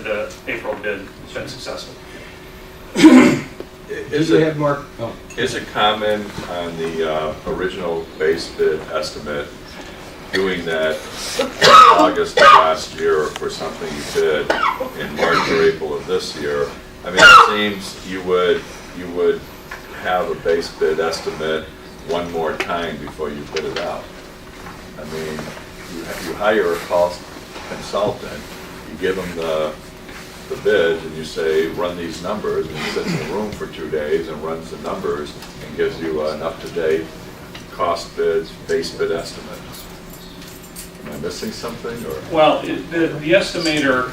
the April bid has been successful. Is it common on the original base bid estimate doing that in August of last year for something you bid in March or April of this year? I mean, it seems you would have a base bid estimate one more time before you bid it out. I mean, you hire a cost consultant, you give them the bids, and you say, run these numbers, and he sits in the room for 2 days and runs the numbers and gives you an up-to-date cost bids, base bid estimate. Am I missing something, or? Well, the estimator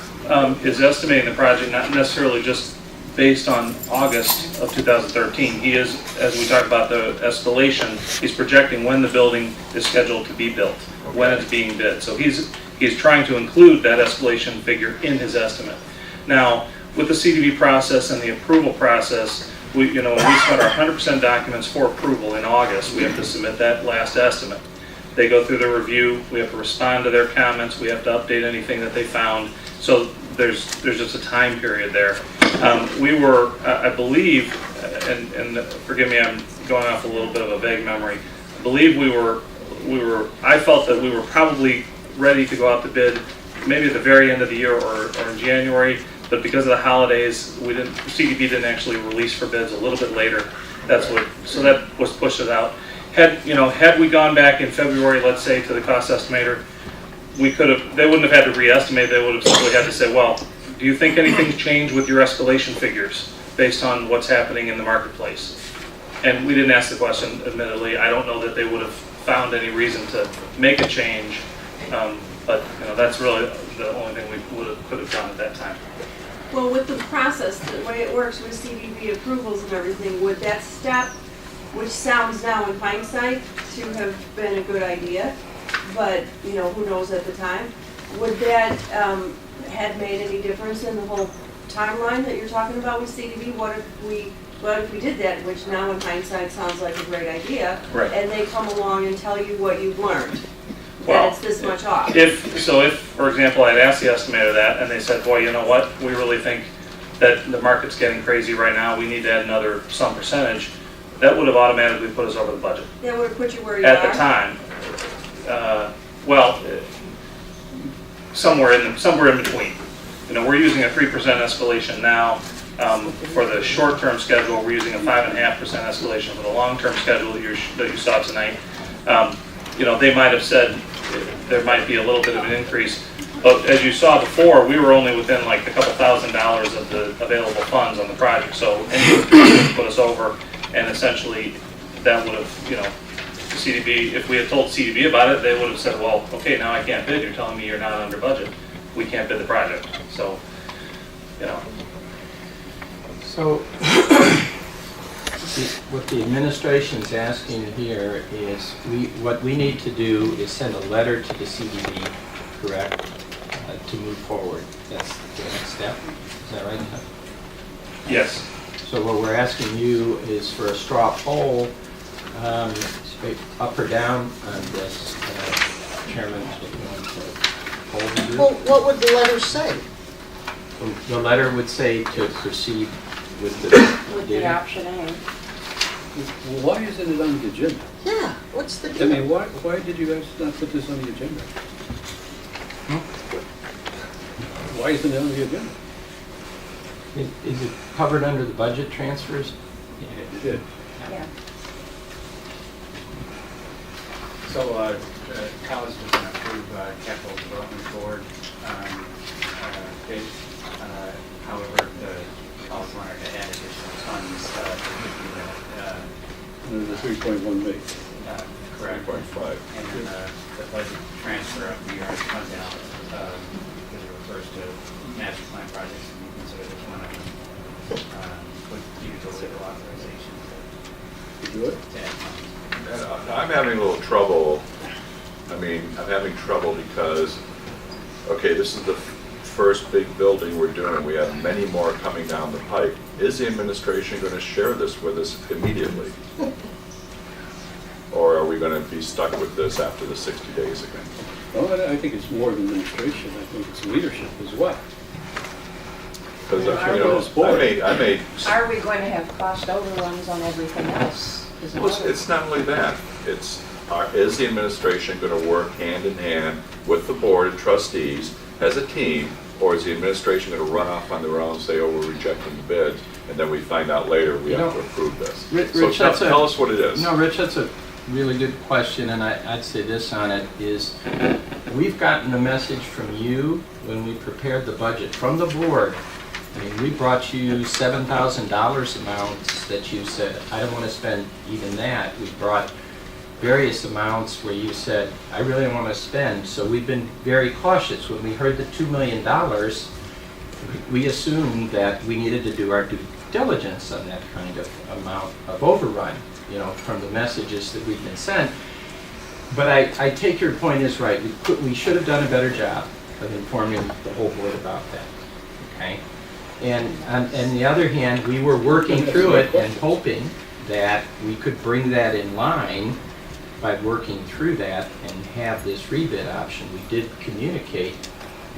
is estimating the project not necessarily just based on August of 2013. He is, as we talked about the escalation, he's projecting when the building is scheduled to be built, when it's being bid. So he's trying to include that escalation figure in his estimate. Now, with the CDB process and the approval process, when we submit our 100% documents for approval in August, we have to submit that last estimate. They go through the review, we have to respond to their comments, we have to update anything that they found. So there's just a time period there. We were, I believe, and forgive me, I'm going off a little bit of a vague memory. I believe I felt that we were probably ready to go out to bid maybe at the very end of the year or in January, but because of the holidays, CDB didn't actually release for bids a little bit later. So that was pushed it out. Had we gone back in February, let's say, to the cost estimator, they wouldn't have had to re-estimate. They would have simply had to say, well, do you think anything's changed with your escalation figures based on what's happening in the marketplace? And we didn't ask the question, admittedly. I don't know that they would have found any reason to make a change, but that's really the only thing we could have done at that time. Well, with the process, the way it works with CDB approvals and everything, would that step, which sounds now in hindsight to have been a good idea, but who knows at the time, would that had made any difference in the whole timeline that you're talking about with CDB? What if we did that, which now in hindsight sounds like a great idea, right, and they come along and tell you what you've learned? Well, that it's this much off. If, for example, I'd asked the estimator that, and they said, boy, you know what, we really think that the market's getting crazy right now, we need to add another some percentage, that would have automatically put us over the budget. That would have put you where you at are? the time. Somewhere in between. We're using a 3% escalation now. For the short-term schedule, we're using a 5.5% escalation. For the long-term schedule that you saw tonight, they might have said there might be a little bit of an increase. But as you saw before, we were only within like a couple $1,000s of the available funds on the project. So any increase would put us over, and essentially that would have, CDB, if we had told CDB about it, they would have said, well, okay, now I can't bid. You're telling me you're not under budget. We can't bid the project. So, So what the administration's asking here is what we need to do is send a letter to the CDB, correct, to move forward. That's the next step. Is that right? yes. So what we're asking you is for a straw poll, up or down on this. Chairman, do you want to poll the group? Well, what would the letter say? The letter would say to proceed with the option A. Well, why isn't it on the agenda? Yeah, what's the I deal? mean, why did you guys not put this on the agenda? Why isn't it on the agenda? Is it covered under the budget transfers? Yeah, it did. Yeah. So, college doesn't approve capital development board bid. However, the college wanted to add additional funds to do that. The 3.1 million. Correct. 3.5. And then the budget transfer of the yard fund balance, because it refers to master plan projects, and you consider this one of them, would use a legal authorization To do it? to add funds. I'm having a little trouble. I'm having trouble because, okay, this is the first big building we're doing. We have many more coming down the pike. Is the administration going to share this with us immediately? Or are we going to be stuck with this after the 60 days again? Well, I think it's more than administration. I think it's leadership as well. Because, Are you know, I made, Are we going to have cost overruns on everything else? Is well, it's not only that, it's, is the administration going to work hand in hand with the board of trustees as a team, or is the administration going to run off on their own and say, oh, we're rejecting the bids, and then we find out later we have to approve this? So tell us what it is. No, Rich, that's a really good question, and I'd say this on it is, we've gotten a message from you when we prepared the budget, from the board. I mean, we brought you $7,000 amounts that you said, I don't want to spend even that. We brought various amounts where you said, I really don't want to spend. So we've been very cautious. When we heard the $2 million, we assumed that we needed to do our due diligence on that kind of amount of overrun, you know, from the messages that we've been sent. But I take your point is right. We should have done a better job of informing the whole board about that, okay? And on the other hand, we were working through it and hoping that we could bring that in line by working through that and have this rebid option. We did communicate,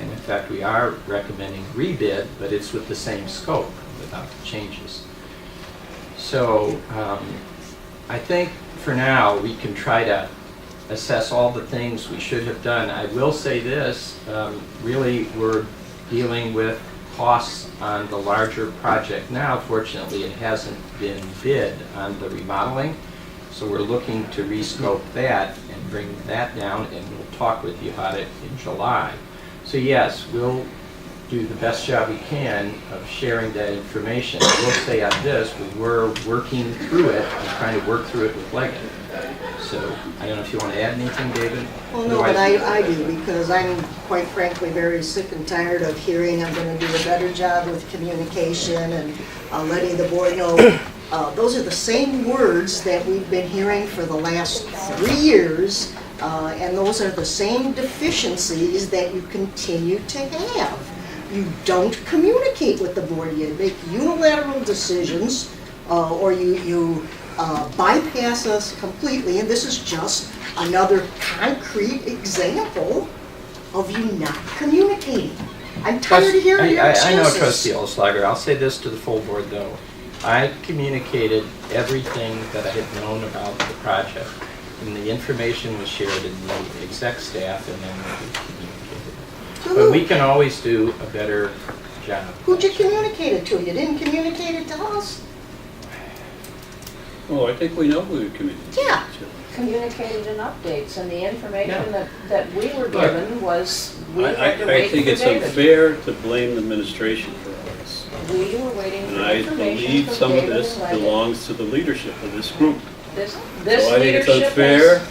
and in fact, we are recommending rebid, but it's with the same scope without the changes. So I think for now, we can try to assess all the things we should have done. I will say this, really, we're dealing with costs on the larger project now. Fortunately, it hasn't been bid on the remodeling, so we're looking to rescope that and bring that down, and we'll talk with you about it in July. So yes, we'll do the best job we can of sharing that information. I will say on this, we were working through it and trying to work through it with Leggett. So I don't know if you want to add anything, David? Well, no, but I do, because I'm quite frankly very sick and tired of hearing I'm going to do a better job with communication and letting the board know. Those are the same words that we've been hearing for the last 3 years, and those are the same deficiencies that you continue to have. You don't communicate with the board. You make unilateral decisions, or you bypass us completely, and this is just another concrete example of you not communicating. I'm tired of hearing your excuses. I know, Trustee Olslager. I'll say this to the full board, though. I communicated everything that I had known about the project, and the information was shared in the exec staff, and then we communicated. But we can always do a better job. Who'd you communicate it to? You didn't communicate it to us? Oh, I think we know who we communicated Yeah. to. Communicated in updates, and the information Yeah. that we were given was, we had to I wait for think it's David. unfair to blame the administration for all this. We were waiting And for I information believe from some of David this and Leggett. belongs to the leadership of this group. This So I think it's leadership unfair. is,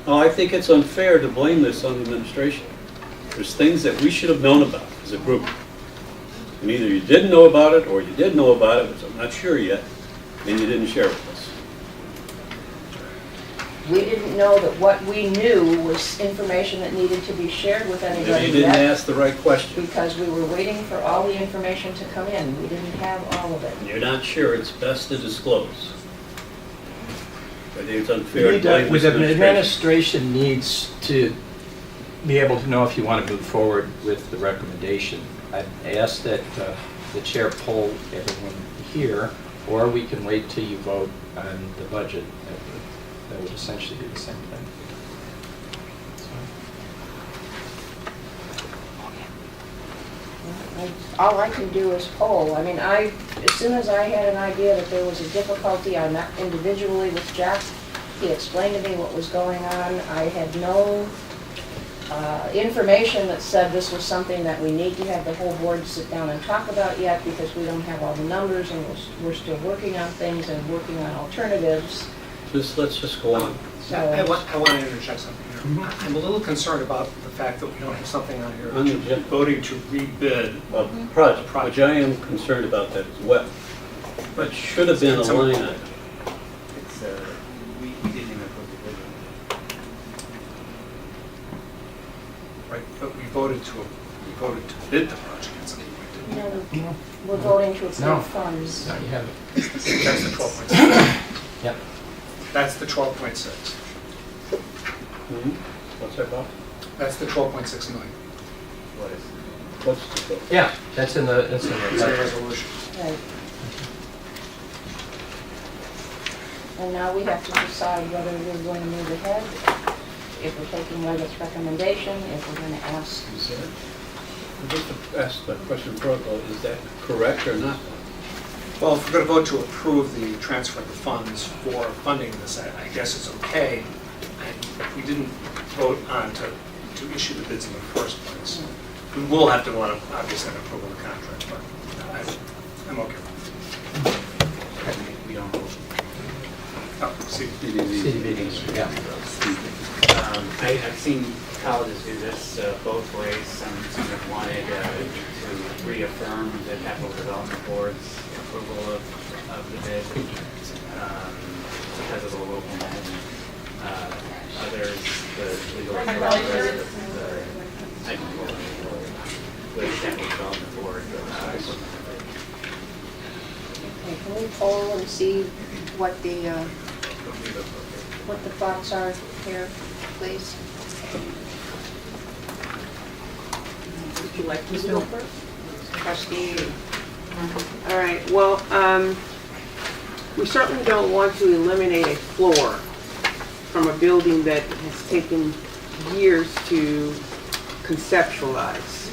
Oh, I think it's unfair to blame this on the administration. There's things that we should have known about as a group. And either you didn't know about it, or you did know about it, which I'm not sure yet, and you didn't share it with us. we didn't know that what we knew was information that needed to be shared with Maybe anybody you didn't yet, ask the right question. because we were waiting for all the information to come in. We didn't have all of it. And you're not sure, it's best to disclose. I think it's unfair to blame With this the administration. administration needs to be able to know if you want to move forward with the recommendation. I ask that the chair poll everyone here, or we can wait till you vote on the budget. That would essentially be the same thing. All I can do is poll. I mean, as soon as I had an idea that there was a difficulty, I met individually with Jack. He explained to me what was going on. I had no information that said this was something that we need to have the whole board sit down and talk about yet, because we don't have all the numbers, and we're still working on things and working on alternatives. Let's just go on. So, I want to interject something here. I'm a little concerned about the fact that we don't have something on here, On the- voting to rebid. Project, which I am concerned about that as well. But should have been a line item. It's, we didn't even approve the bid. Right, but we voted to bid the project at some point, didn't no, we're voting to No. approve funds. No, you haven't. we? That's the 12.6. Yep. That's the 12.6. What's that about? That's the 12.6 million. What is? What's the vote? Yeah, that's in the It's a letter. resolution. Right. And now we have to decide whether we're going to move ahead, if we're taking Levitt's recommendation, if we're going to ask. Is that, just to ask the question of protocol, is that correct or not? Well, if we're going to vote to approve the transfer of the funds for funding this, I guess it's okay. And we didn't vote on to issue the bids in the first place. We will have to want to obviously have approval of the contract, but I'm okay. We don't hold. Oh, see, CDBG, yeah. I've seen colleges do this both ways. Some have wanted to reaffirm the capital development board's approval of the bid because of the local match. Others, the legal process, the technical with the capital development board. Okay, can we poll and see what the thoughts are here, please? Would you like me to go first? Trustee, All right, well, we certainly don't want to eliminate a floor from a building that has taken years to conceptualize.